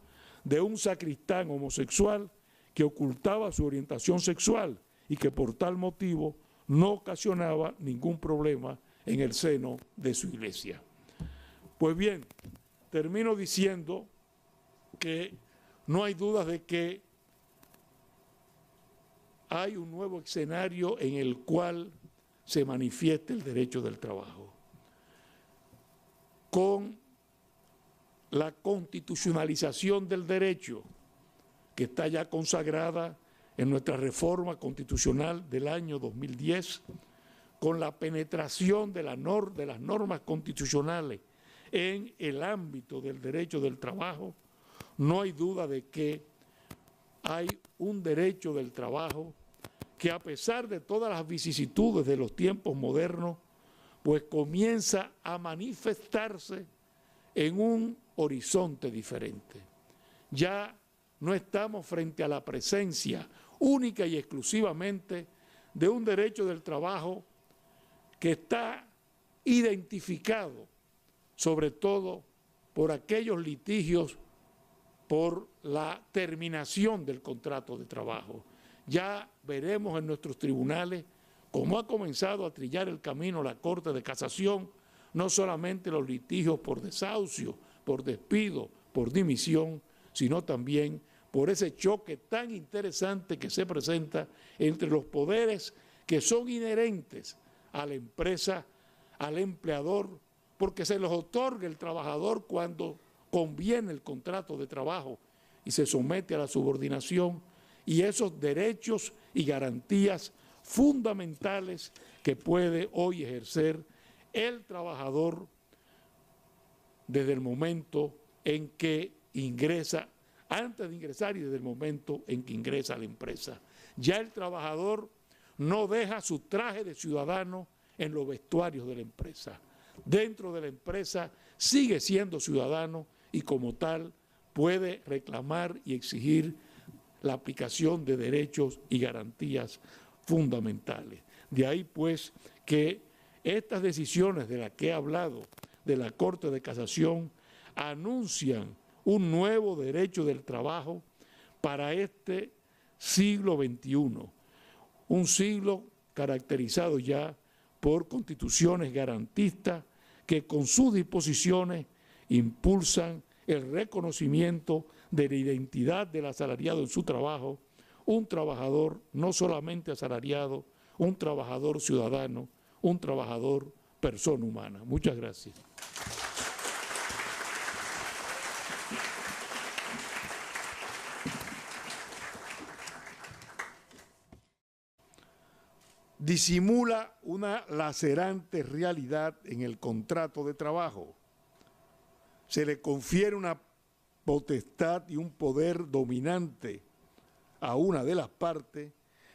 Speaker 1: de un sacristán homosexual que ocultaba su orientación sexual y que por tal motivo no ocasionaba ningún problema en el seno de su iglesia. Pues bien, termino diciendo que no hay dudas de que hay un nuevo escenario en el cual se manifiesta el derecho del trabajo. Con la constitucionalización del derecho, que está ya consagrada en nuestra reforma constitucional del año 2010, con la penetración de las normas constitucionales en el ámbito del derecho del trabajo, no hay duda de que hay un derecho del trabajo que, a pesar de todas las vicisitudes de los tiempos modernos, pues comienza a manifestarse en un horizonte diferente. Ya no estamos frente a la presencia única y exclusivamente de un derecho del trabajo que está identificado sobre todo por aquellos litigios por la terminación del contrato de trabajo. Ya veremos en nuestros tribunales cómo ha comenzado a trillar el camino la Corte de Casación, no solamente los litigios por desahucio, por despido, por dimisión, sino también por ese choque tan interesante que se presenta entre los poderes que son inherentes a la empresa, al empleador, porque se los otorga el trabajador cuando conviene el contrato de trabajo y se somete a la subordinación, y esos derechos y garantías fundamentales que puede hoy ejercer el trabajador desde el momento en que ingresa, antes de ingresar y desde el momento en que ingresa a la empresa. Ya el trabajador no deja su traje de ciudadano en los vestuarios de la empresa. Dentro de la empresa sigue siendo ciudadano y como tal puede reclamar y exigir la aplicación de derechos y garantías fundamentales. De ahí pues que estas decisiones de las que he hablado de la Corte de Casación anuncian un nuevo derecho del trabajo para este siglo XXI, un siglo caracterizado ya por constituciones garantistas que con sus disposiciones impulsan el reconocimiento de la identidad del asalariado en su trabajo, un trabajador no solamente asalariado, un trabajador ciudadano, un trabajador persona humana. Muchas gracias. Disimula una lacerante realidad en el contrato de trabajo. Se le confiere una potestad y un poder dominante a una de las partes,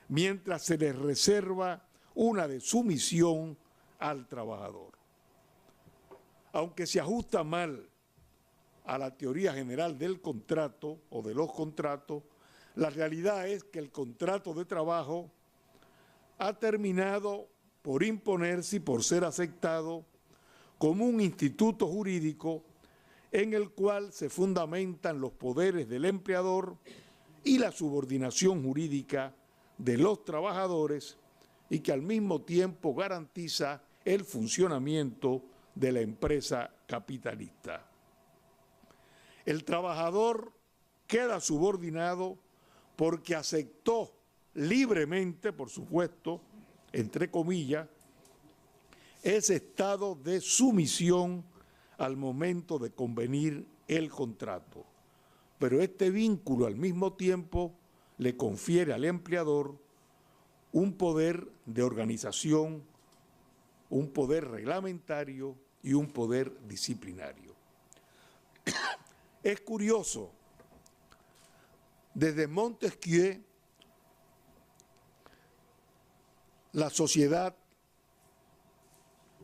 Speaker 1: mientras se le reserva una de sumisión al trabajador. Aunque se ajusta mal a la teoría general del contrato o de los contratos, la realidad es que el contrato de trabajo ha terminado por imponerse y por ser aceptado como un instituto jurídico en el cual se fundamentan los poderes del empleador y la subordinación jurídica de los trabajadores, y que al mismo tiempo garantiza el funcionamiento de la empresa capitalista. El trabajador queda subordinado porque aceptó libremente, por supuesto, entre comillas, ese estado de sumisión al momento de convenir el contrato. Pero este vínculo al mismo tiempo le confiere al empleador un poder de organización, un poder reglamentario y un poder disciplinario. Es curioso, desde Montesquieu, la sociedad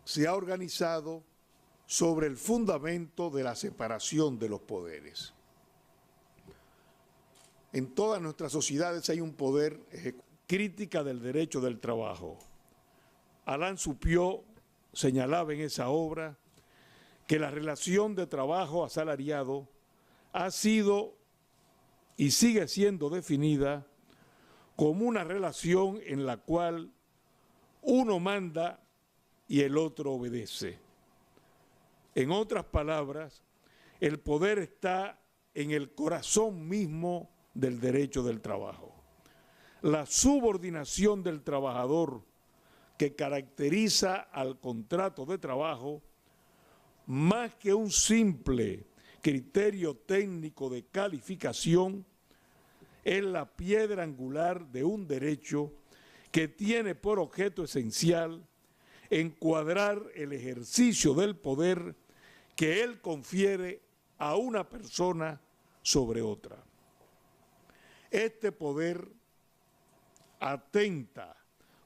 Speaker 1: se ha organizado sobre el fundamento de la separación de los poderes. En todas nuestras sociedades hay un poder crítica del derecho del trabajo. Alain Supiot señalaba en esa obra que la relación de trabajo asalariado ha sido y sigue siendo definida como una relación en la cual uno manda y el otro obedece. En otras palabras, el poder está en el corazón mismo del derecho del trabajo. La subordinación del trabajador que caracteriza al contrato de trabajo, más que un simple criterio técnico de calificación, es la piedra angular de un derecho que tiene por objeto esencial encuadrar el ejercicio del poder que él confiere a una persona sobre otra. Este poder atenta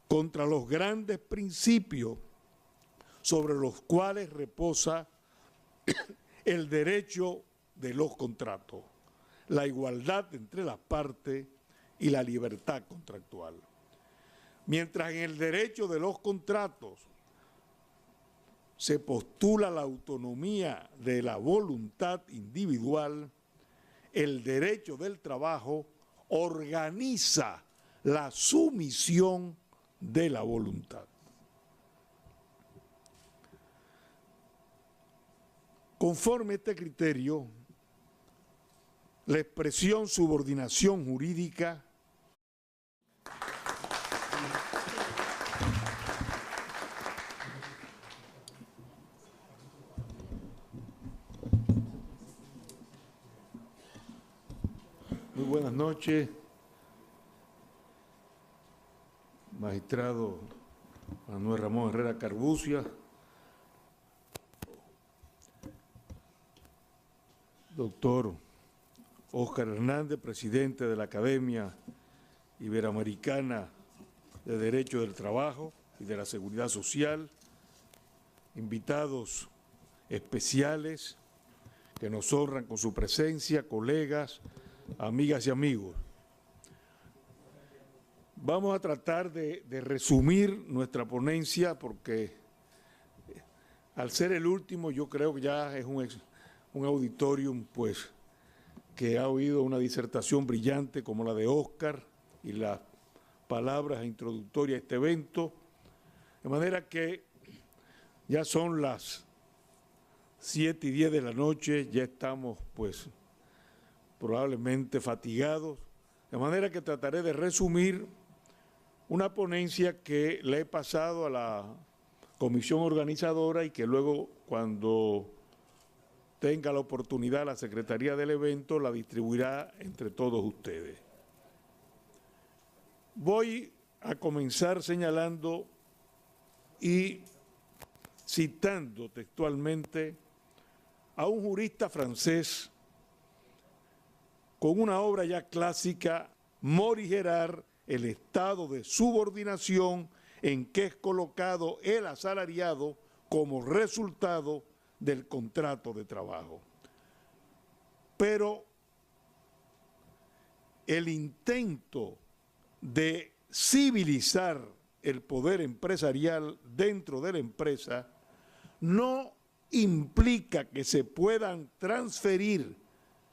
Speaker 1: contra los grandes principios sobre los cuales reposa el derecho de los contratos, la igualdad entre las partes y la libertad contractual. Mientras en el derecho de los contratos se postula la autonomía de la voluntad individual, el derecho del trabajo organiza la sumisión de la voluntad. Conforme a este criterio, la expresión subordinación jurídica Muy buenas noches, magistrado Manuel Ramón Herrera Carbucia, doctor Óscar Hernández, presidente de la Academia Iberoamericana de Derecho del Trabajo y de la Seguridad Social, invitados especiales que nos honran con su presencia, colegas, amigas y amigos. Vamos a tratar de resumir nuestra ponencia porque al ser el último yo creo que ya es un auditorium pues que ha oído una disertación brillante como la de Óscar y las palabras introductorias a este evento, de manera que ya son las 7:10 de la noche, ya estamos pues probablemente fatigados, de manera que trataré de resumir una ponencia que le he pasado a la comisión organizadora y que luego, cuando tenga la oportunidad, la Secretaría del evento la distribuirá entre todos ustedes. Voy a comenzar señalando y citando textualmente a un jurista francés con una obra ya clásica, morigerar el estado de subordinación en que es colocado el asalariado como resultado del contrato de trabajo. Pero el intento de civilizar el poder empresarial dentro de la empresa no implica que se puedan transferir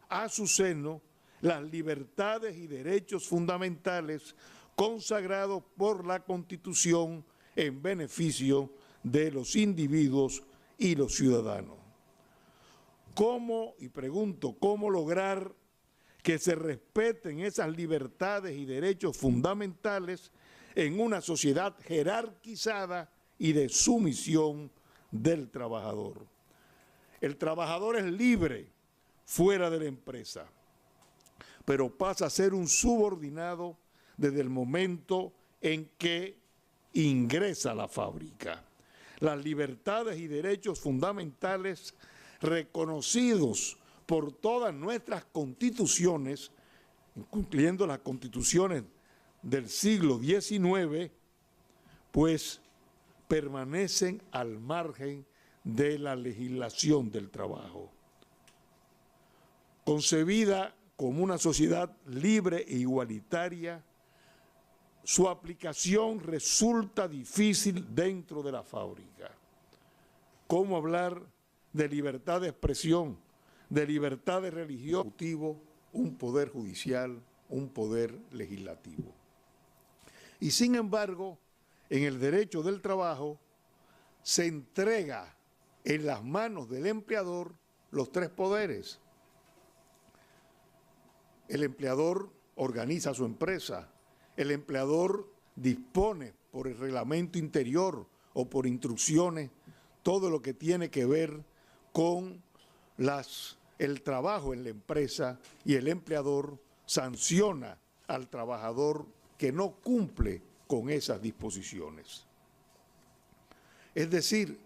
Speaker 1: a su seno las libertades y derechos fundamentales consagrados por la Constitución en beneficio de los individuos y los ciudadanos. ¿Cómo, y pregunto, cómo lograr que se respeten esas libertades y derechos fundamentales en una sociedad jerarquizada y de sumisión del trabajador. El trabajador es libre fuera de la empresa, pero pasa a ser un subordinado desde el momento en que ingresa a la fábrica. Las libertades y derechos fundamentales reconocidos por todas nuestras constituciones, incluyendo las constituciones del siglo XIX, pues permanecen al margen de la legislación del trabajo. Concebida como una sociedad libre e igualitaria, su aplicación resulta difícil dentro de la fábrica. ¿Cómo hablar de libertad de expresión, de libertad de religión, un poder judicial, un poder legislativo? Y sin embargo, en el derecho del trabajo se entrega en las manos del empleador los tres poderes. El empleador organiza su empresa, el empleador dispone por el reglamento interior o por instrucciones todo lo que tiene que ver con el trabajo en la empresa, y el empleador sanciona al trabajador que no cumple con esas disposiciones. Es decir,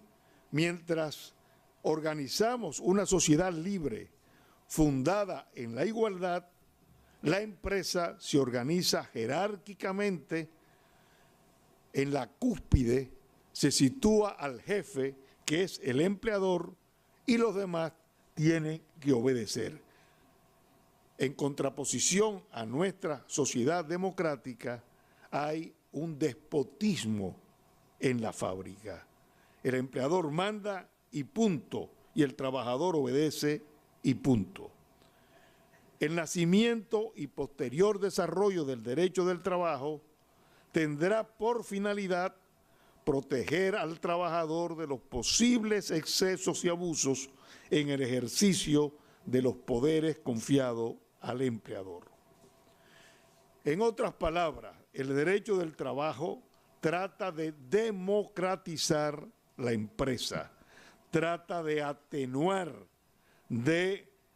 Speaker 1: mientras organizamos una sociedad libre fundada en la igualdad, la empresa se organiza jerárquicamente. En la cúspide se sitúa al jefe, que es el empleador, y los demás tienen que obedecer. En contraposición a nuestra sociedad democrática, hay un despotismo en la fábrica. El empleador manda y punto, y el trabajador obedece y punto. El nacimiento y posterior desarrollo del derecho del trabajo tendrá por finalidad proteger al trabajador de los posibles excesos y abusos en el ejercicio de los poderes confiados al empleador. En otras palabras, el derecho del trabajo trata de democratizar la empresa, trata de atenuar, de